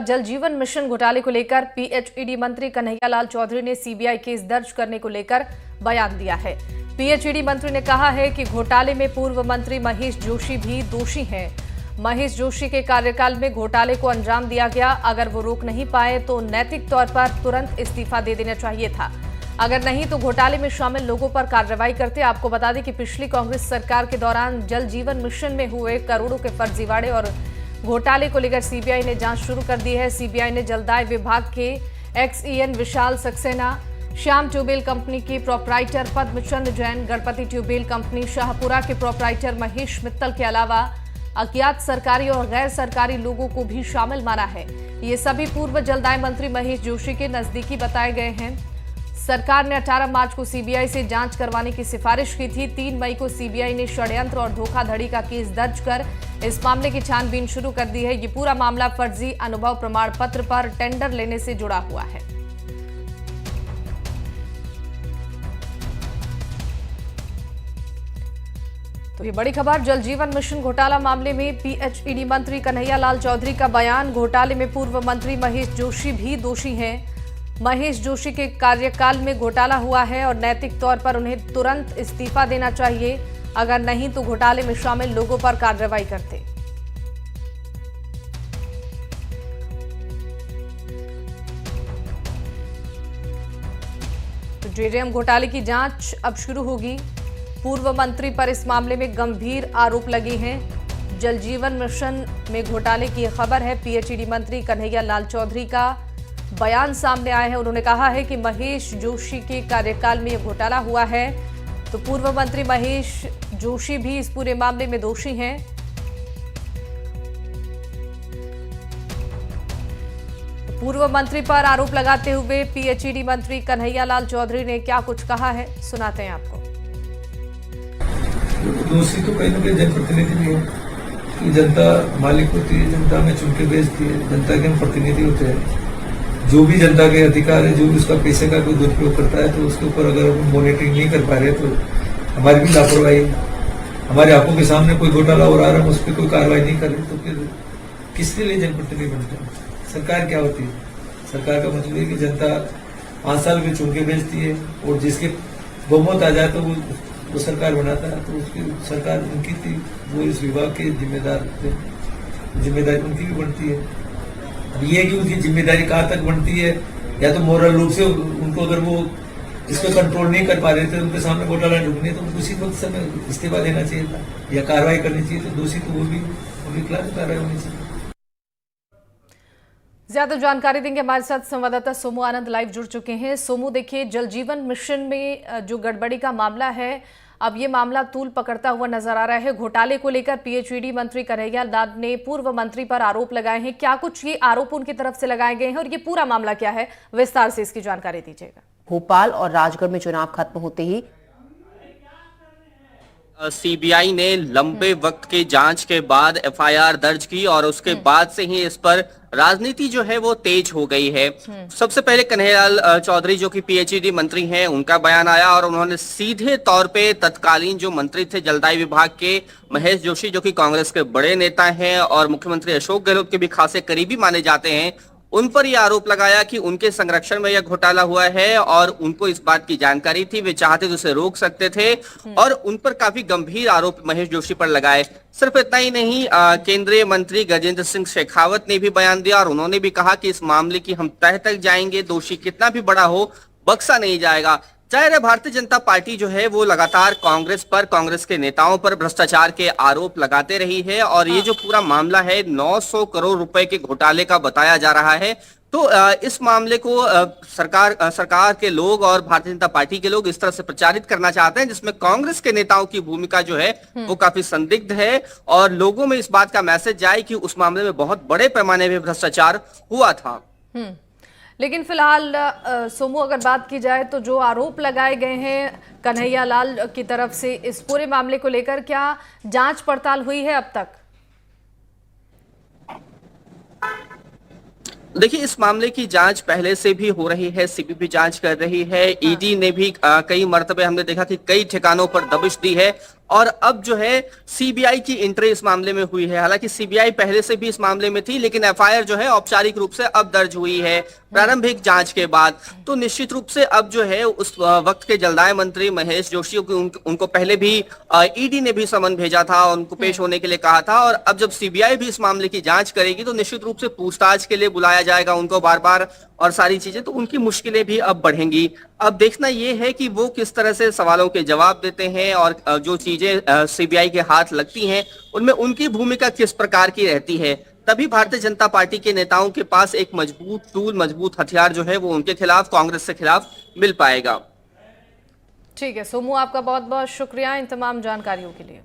जल जीवन मिशन घोटाले को लेकर पीएचईडी मंत्री कन्हैयालाल चौधरी ने सीबीआई केस दर्ज करने को लेकर बयान दिया है। पीएचईडी मंत्री ने कहा है कि घोटाले में पूर्व मंत्री महेश जोशी भी दोषी हैं। महेश जोशी के कार्यकाल में घोटाले को अंजाम दिया गया। अगर वो रोक नहीं पाए तो नैतिक तौर पर तुरंत इस्तीफा दे देना चाहिए था। अगर नहीं तो घोटाले में शामिल लोगों पर कार्रवाई करते। आपको बता दें कि पिछली कांग्रेस सरकार के दौरान जल जीवन मिशन में हुए करोड़ों के फर्जीवाड़े और घोटाले को लेकर सीबीआई ने जांच शुरू कर दी है। सीबीआई ने जलदाय विभाग के XEN Vishal Saxena, Shyam tubewell company के proprietor Padamchand Jain, Ganpati tubewell company Shahpura के प्रोपराइटर महेश मित्तल के अलावा अज्ञात सरकारी और गैर सरकारी लोगों को भी शामिल माना है। ये सभी पूर्व जलदाय मंत्री महेश जोशी के नजदीकी बताए गए हैं। सरकार ने 18 मार्च को सीबीआई से जांच करवाने की सिफारिश की थी। 3 मई को सीबीआई ने षड्यंत्र और धोखाधड़ी का केस दर्ज कर इस मामले की छानबीन शुरू कर दी है। ये पूरा मामला फर्जी अनुभव प्रमाण पत्र पर टेंडर लेने से जुड़ा हुआ है। तो ये बड़ी खबर, जल जीवन मिशन घोटाला मामले में पीएचईडी मंत्री कन्हैयालाल चौधरी का बयान। घोटाले में पूर्व मंत्री महेश जोशी भी दोषी हैं। महेश जोशी के कार्यकाल में घोटाला हुआ है और नैतिक तौर पर उन्हें तुरंत इस्तीफा देना चाहिए। अगर नहीं तो घोटाले में शामिल लोगों पर कार्रवाई करते। तो जेजेएम घोटाले की जांच अब शुरू होगी। पूर्व मंत्री पर इस मामले में गंभीर आरोप लगे हैं। जल जीवन मिशन में घोटाले की खबर है। पीएचईडी मंत्री कन्हैयालाल चौधरी का बयान सामने आए हैं। उन्होंने कहा है कि महेश जोशी के कार्यकाल में यह घोटाला हुआ है। तो पूर्व मंत्री महेश जोशी भी इस पूरे मामले में दोषी हैं। पूर्व मंत्री पर आरोप लगाते हुए पीएचईडी मंत्री कन्हैयालाल चौधरी ने क्या कुछ कहा है, सुनाते हैं आपको। दोषी तो कहीं ना कहीं जनप्रतिनिधि भी है कि जनता मालिक होती है, जनता में चुन के भेजती है, जनता के हम प्रतिनिधि होते हैं। जो भी जनता के अधिकार है, जो भी उसका पैसे का कोई दुरुपयोग करता है तो उसके ऊपर अगर हम मॉनिटरिंग नहीं कर पा रहे तो हमारी भी लापरवाही। हमारे आंखों के सामने कोई घोटाला हो रहा है, हम उस पर कोई कार्रवाई नहीं कर रहे तो फिर किसके लिए जनप्रतिनिधि बनते हैं? सरकार क्या होती है? सरकार का मतलब है कि जनता 5 साल में चुन के भेजती है और जिसके बहुमत आ जाए तो वो सरकार बनाता है। तो उसकी सरकार उनकी थी, वो इस विभाग के जिम्मेदारी उनकी भी बनती है। अब ये है कि उनकी जिम्मेदारी कहाँ तक बनती है, या तो मोरल रूप से उनको अगर वो इसको कंट्रोल नहीं कर पा रहे थे, उनके सामने घोटाला ढूंढने तो उसी वक्त समय इस्तीफा देना चाहिए था या कार्रवाई करनी चाहिए। तो दोषी तो वो भी उनके खिलाफ कार्रवाई होनी चाहिए। ज्यादा जानकारी देंगे हमारे साथ संवाददाता सोमू आनंद लाइव जुड़ चुके हैं। सोमू, देखिए, जल जीवन मिशन में जो गड़बड़ी का मामला है, अब ये मामला तूल पकड़ता हुआ नजर आ रहा है। घोटाले को लेकर पीएचईडी मंत्री कन्हैयालाल ने पूर्व मंत्री पर आरोप लगाए हैं। क्या कुछ ये आरोप उनकी तरफ से लगाए गए हैं और ये पूरा मामला क्या है, विस्तार से इसकी जानकारी दीजिएगा। भोपाल और राजगढ़ में चुनाव खत्म होते ही सीबीआई ने लंबे वक्त की जांच के बाद एफआईआर दर्ज की और उसके बाद से ही इस पर राजनीति जो है वो तेज हो गई है। सबसे पहले कन्हैयालाल चौधरी जो कि पीएचईडी मंत्री हैं, उनका बयान आया और उन्होंने सीधे तौर पे तत्कालीन जो मंत्री थे जलदाय विभाग के महेश जोशी, जो कि कांग्रेस के बड़े नेता हैं और मुख्यमंत्री अशोक गहलोत के भी खासे करीबी माने जाते हैं, उन पर यह आरोप लगाया कि उनके संरक्षण में यह घोटाला हुआ है और उनको इस बात की जानकारी थी, वे चाहते तो उसे रोक सकते थे और उन पर काफी गंभीर आरोप महेश जोशी पर लगाए। सिर्फ इतना ही नहीं, केंद्रीय मंत्री गजेंद्र सिंह शेखावत ने भी बयान दिया और उन्होंने भी कहा कि इस मामले की हम तह तक जाएंगे, दोषी कितना भी बड़ा हो बख्शा नहीं जाएगा। जाहिर है भारतीय जनता पार्टी जो है वो लगातार कांग्रेस पर, कांग्रेस के नेताओं पर भ्रष्टाचार के आरोप लगाते रही है और ये जो पूरा मामला है 900 करोड़ रुपए के घोटाले का बताया जा रहा है। तो इस मामले को सरकार के लोग और भारतीय जनता पार्टी के लोग इस तरह से प्रचारित करना चाहते हैं जिसमें कांग्रेस के नेताओं की भूमिका जो है वो काफी संदिग्ध है और लोगों में इस बात का मैसेज जाए कि उस मामले में बहुत बड़े पैमाने पर भ्रष्टाचार हुआ था। लेकिन फिलहाल सोमू, अगर बात की जाए तो जो आरोप लगाए गए हैं कन्हैयालाल की तरफ से, इस पूरे मामले को लेकर क्या जांच पड़ताल हुई है अब तक? देखिए, इस मामले की जांच पहले से भी हो रही है, सीबीआई जांच कर रही है, ईडी ने भी कई मर्तबे हमने देखा कि कई ठिकानों पर दबिश दी है। और अब जो है सीबीआई की एंट्री इस मामले में हुई है। हालांकि सीबीआई पहले से भी इस मामले में थी, लेकिन एफआईआर जो है औपचारिक रूप से अब दर्ज हुई है प्रारंभिक जांच के बाद। तो निश्चित रूप से अब जो है उस वक्त के जलदाय मंत्री महेश जोशी उनको पहले भी ईडी ने भी समन भेजा था, उनको पेश होने के लिए कहा था, और अब जब सीबीआई भी इस मामले की जांच करेगी तो निश्चित रूप से पूछताछ के लिए बुलाया जाएगा उनको बार बार और सारी चीजें, तो उनकी मुश्किलें भी अब बढ़ेंगी। अब देखना यह है कि वो किस तरह से सवालों के जवाब देते हैं और जो चीजें सीबीआई के हाथ लगती हैं उनमें उनकी भूमिका किस प्रकार की रहती है। तभी भारतीय जनता पार्टी के नेताओं के पास एक मजबूत टूल, मजबूत हथियार जो है वो उनके खिलाफ, कांग्रेस के खिलाफ मिल पाएगा। ठीक है सोमू, आपका बहुत बहुत शुक्रिया इन तमाम जानकारियों के लिए।